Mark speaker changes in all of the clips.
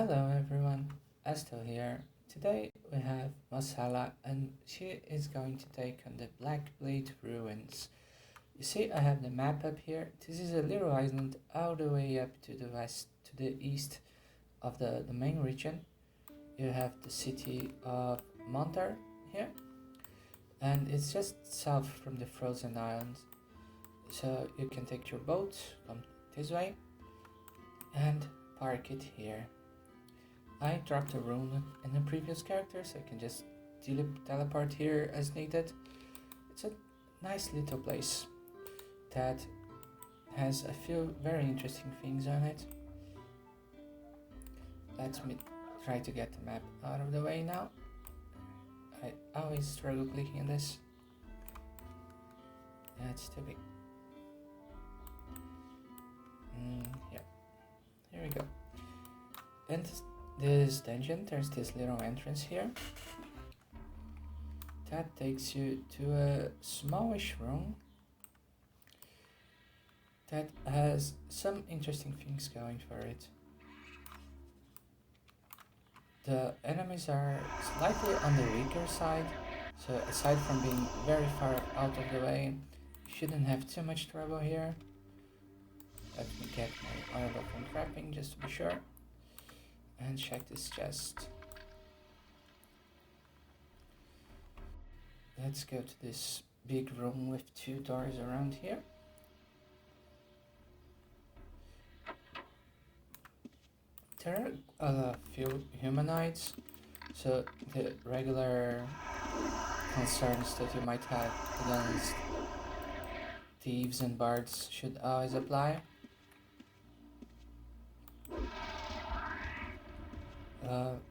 Speaker 1: Hello everyone, Estel here. Today we have Masala and she is going to take on the Blackblade ruins. You see I have the map up here. This is a little island all the way up to the west, to the east of the main region. You have the city of Montar here and it's just south from the frozen island. So you can take your boat, come this way and park it here. I dropped a rune in the previous character, so I can just teleport here as needed. It's a nice little place that has a few very interesting things on it. Let me try to get the map out of the way now. I always struggle clicking on this. That's too big. Here we go. And this dungeon, there's this little entrance here that takes you to a smallish room that has some interesting things going for it. The enemies are slightly on the weaker side, so aside from being very far out of the way, you shouldn't have too much trouble here. Let me get my oil up and crafting just to be sure. And check this chest. Let's go to this big room with two doors around here. There are a few humanoids, so the regular concerns that you might have against thieves and bards should always apply.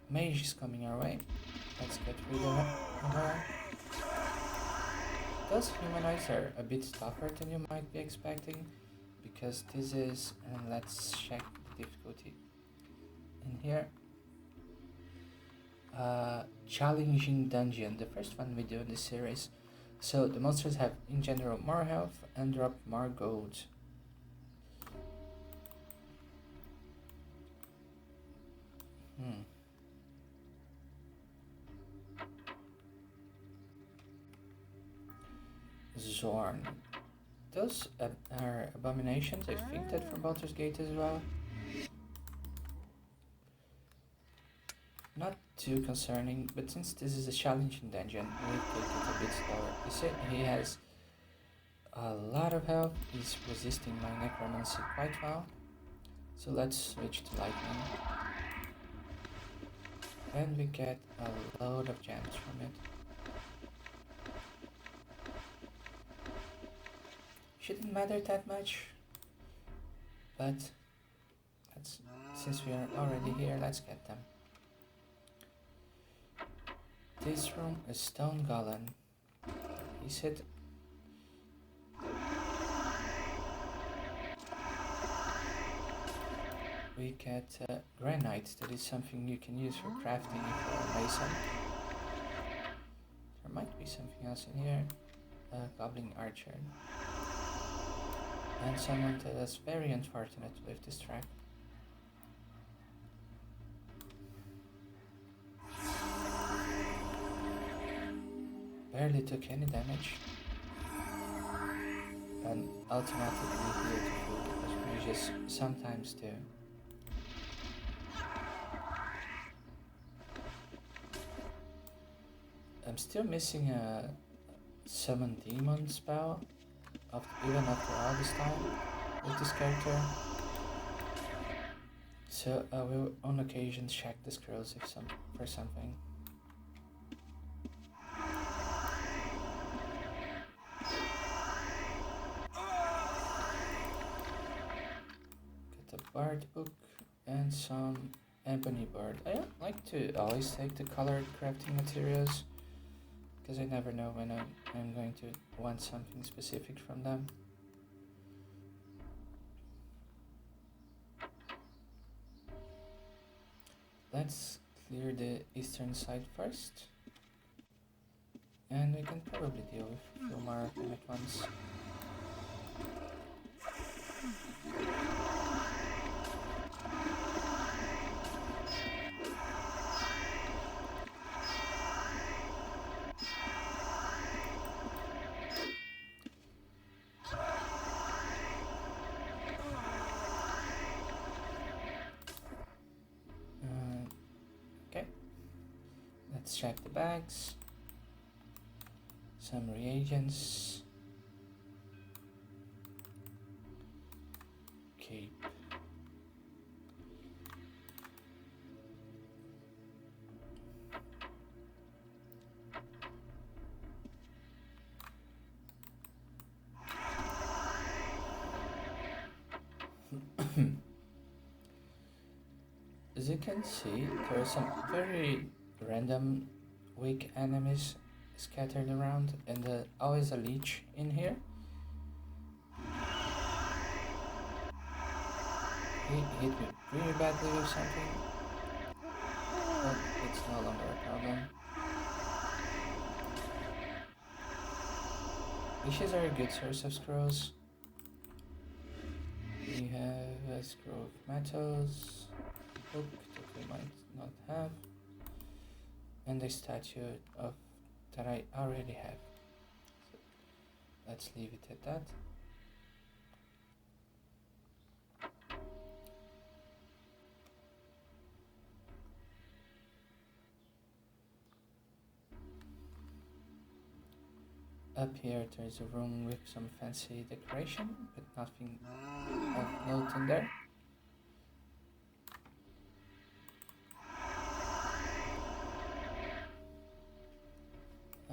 Speaker 1: Mage is coming our way. Let's get rid of her. Those humanoids are a bit tougher than you might be expecting, because this is, and let's check the difficulty in here. Challenging dungeon, the first one we do in this series. So the monsters have in general more health and drop more gold. Zorn. Those are abominations. I think that from Baldur's Gate as well. Not too concerning, but since this is a challenging dungeon, we take it a bit slower. You see, he has a lot of health. He's resisting my necromancy quite well. So let's switch to lightning. And we get a load of gems from it. Shouldn't matter that much, but since we are already here, let's get them. This room is stone golem. Is it? We get granite. That is something you can use for crafting if you're a mason. There might be something else in here. Goblin archer. And someone that is very unfortunate with this track. Barely took any damage. And automatically healed to food, as mages sometimes do. I'm still missing a summon demon spell. Even after all this time with this character. So I will on occasion check the scrolls for something. Get a bard book and some ebony board. I like to always take the colored crafting materials, because I never know when I'm going to want something specific from them. Let's clear the eastern side first, and we can probably deal with a few more of them at once. Let's check the bags. Some reagents. Cape. As you can see, there are some very random weak enemies scattered around, and always a leech in here. He hit me pretty badly with something, but it's no longer a problem. Leeches are a good source of scrolls. We have a scroll of metals, book that we might not have, and a statue of that I already have. So let's leave it at that. Up here there's a room with some fancy decoration, but nothing of note in there.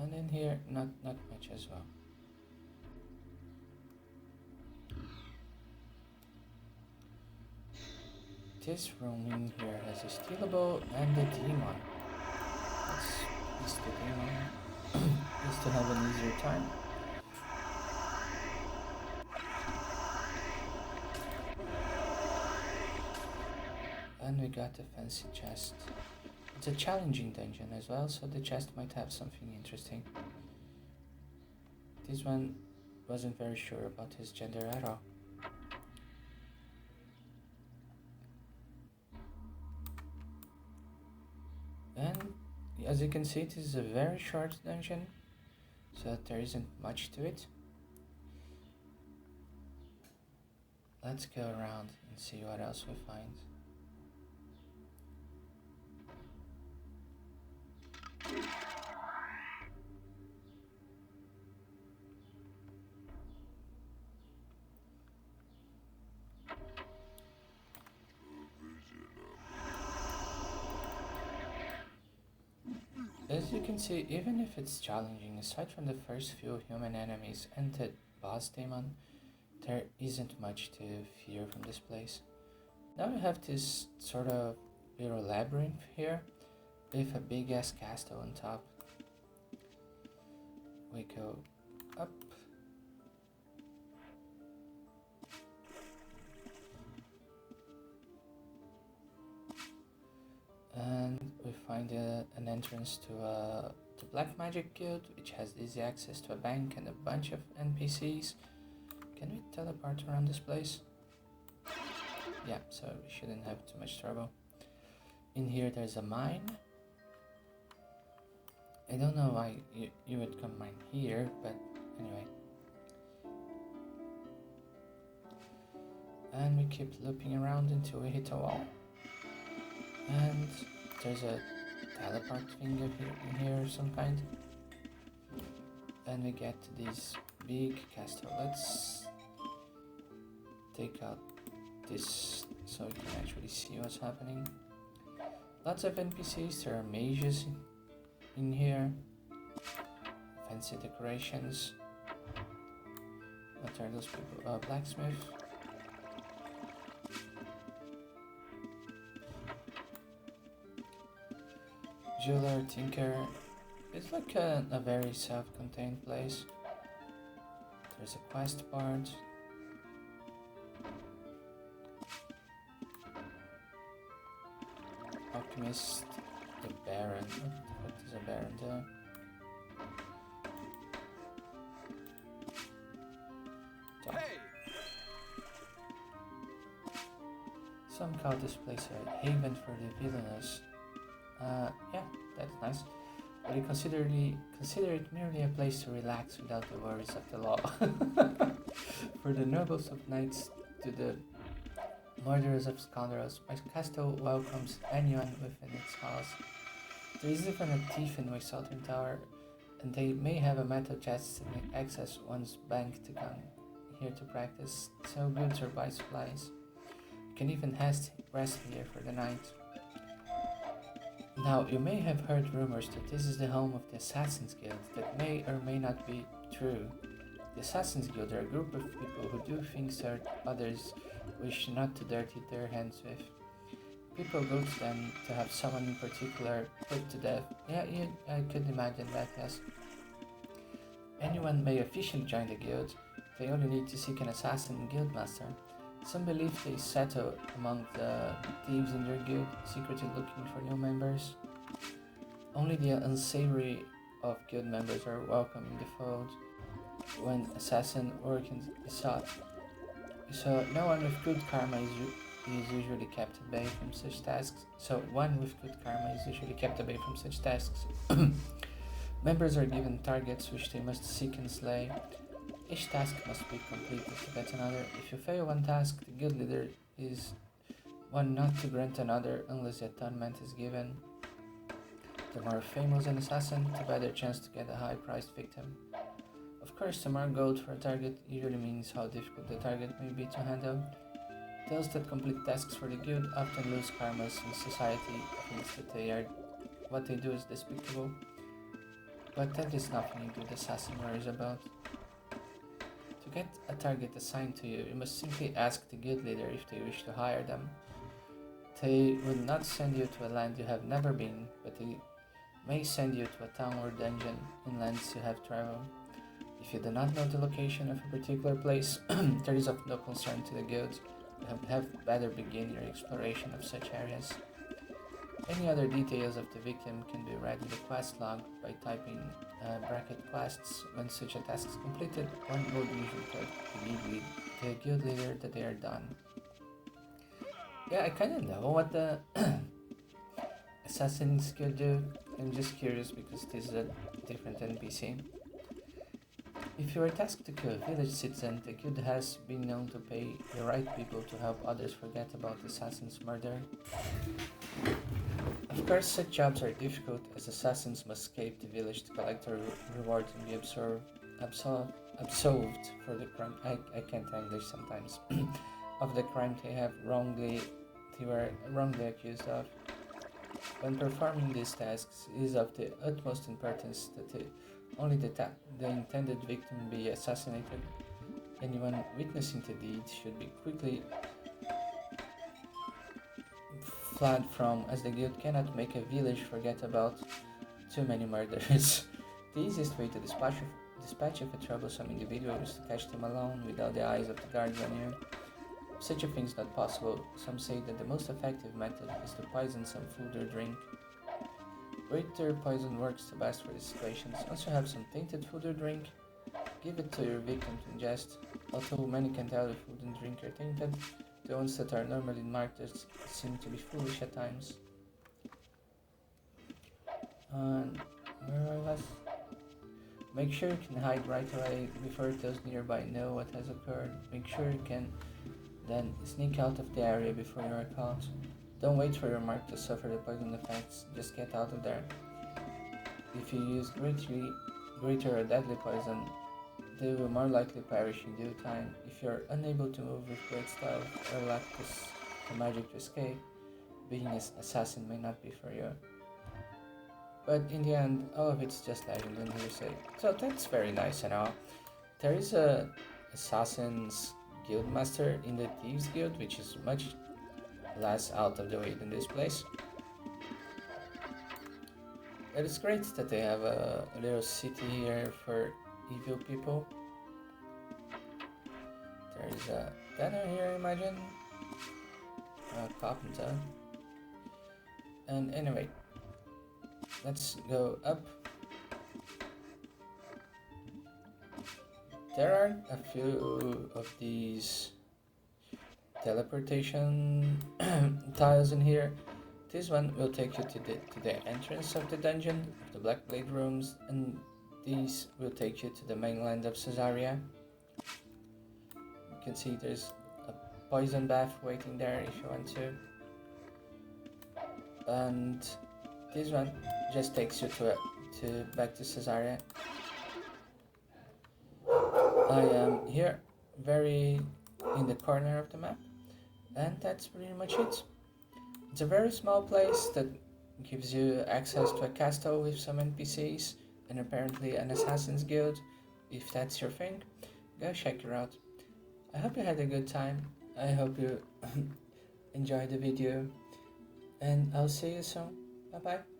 Speaker 1: And in here, not much as well. This room in here has a stealable and a demon. Let's use the demon just to have an easier time. And we got a fancy chest. It's a challenging dungeon as well, so the chest might have something interesting. This one wasn't very sure about his gender at all. And as you can see, this is a very short dungeon, so there isn't much to it. Let's go around and see what else we find. As you can see, even if it's challenging, aside from the first few human enemies and the boss demon, there isn't much to fear from this place. Now we have this sort of little labyrinth here with a big ass castle on top. We go up. And we find an entrance to the Black Magic Guild, which has easy access to a bank and a bunch of NPCs. Can we teleport around this place? Yeah, so we shouldn't have too much trouble. In here there's a mine. I don't know why you would come mine here, but anyway. And we keep looping around until we hit a wall. And there's a teleport thing in here of some kind. And we get to this big castle. Let's take out this so we can actually see what's happening. Lots of NPCs, there are mages in here. Fancy decorations. What are those people? Blacksmith. Jeweler, tinker. It's like a very self-contained place. There's a quest part. Alchemist, the Baron. What does a Baron do? Hey. Some call this place a haven for the villainous. Yeah, that's nice. But you consider it merely a place to relax without the worries of the law. For the nobles of knights to the murderers of scoundrels, my castle welcomes anyone within its halls. There is even a thief in my southern tower, and they may have a metal chest and access one's bank to come here to practice, sell goods or buy supplies. You can even rest here for the night. Now, you may have heard rumors that this is the home of the Assassin's Guild that may or may not be true. The Assassin's Guild are a group of people who do things that others wish not to dirty their hands with. People go to them to have someone in particular put to death. Yeah, I could imagine that, yes. Anyone may officially join the guild. They only need to seek an assassin and guildmaster. Some believe they settle among the thieves in their guild, secretly looking for new members. Only the unsavory of guild members are welcome in the fold when assassin work is sought. So no one with good karma is usually kept at bay from such tasks. Members are given targets which they must seek and slay. Each task must be completed to get another. If you fail one task, the guild leader is one not to grant another unless the atonement is given. The more famous an assassin, the better chance to get a high-priced victim. Of course, the more gold for a target usually means how difficult the target may be to handle. Those that complete tasks for the guild often lose karmas, and society thinks that what they do is despicable. But that is nothing a good assassin worries about. To get a target assigned to you, you must simply ask the guild leader if they wish to hire them. They will not send you to a land you have never been, but they may send you to a town or dungeon in lands you have traveled. If you do not know the location of a particular place, there is of no concern to the guild. You have better begin your exploration of such areas. Any other details of the victim can be read in the quest log by typing bracket quests. When such a task is completed, one would usually tell the guild leader that they are done. Yeah, I kind of know what the Assassin's Guild do. I'm just curious because this is a different NPC. If you are tasked to kill a village citizen, the guild has been known to pay the right people to help others forget about the assassin's murder. Of course, such jobs are difficult as assassins must escape the village to collect their reward and be absolved for the crime. I can't English sometimes. Of the crime they were wrongly accused of. When performing these tasks, it is of the utmost importance that only the intended victim be assassinated. Anyone witnessing the deed should be quickly fled from, as the guild cannot make a village forget about too many murders. The easiest way to dispatch of a troublesome individual is to catch them alone without the eyes of the guards on you. If such a thing is not possible, some say that the most effective method is to poison some food or drink. Greater poison works the best for these situations. Also have some tainted food or drink. Give it to your victim to ingest. Although many can tell if food and drink are tainted, the ones that are normally marked seem to be foolish at times. And where was? Make sure you can hide right away before those nearby know what has occurred. Make sure you can then sneak out of the area before you are caught. Don't wait for your mark to suffer the poison effects, just get out of there. If you use greater or deadly poison, they will more likely perish in due time. If you are unable to move with great stealth or lack the magic to escape, being an assassin may not be for you. But in the end, all of it's just legend and hearsay. So that's very nice and all. There is a assassin's guildmaster in the Thieves Guild, which is much less out of the way than this place. It is great that they have a little city here for evil people. There is a tanner here, imagine. A carpenter. And anyway, let's go up. There are a few of these teleportation tiles in here. This one will take you to the entrance of the dungeon, of the Blackblade rooms, and these will take you to the mainland of Caesarea. You can see there's a poison bath waiting there if you want to. And this one just takes you to back to Caesarea. I am here, very in the corner of the map, and that's pretty much it. It's a very small place that gives you access to a castle with some NPCs and apparently an assassin's guild. If that's your thing, go check it out. I hope you had a good time. I hope you enjoyed the video, and I'll see you soon. Bye bye.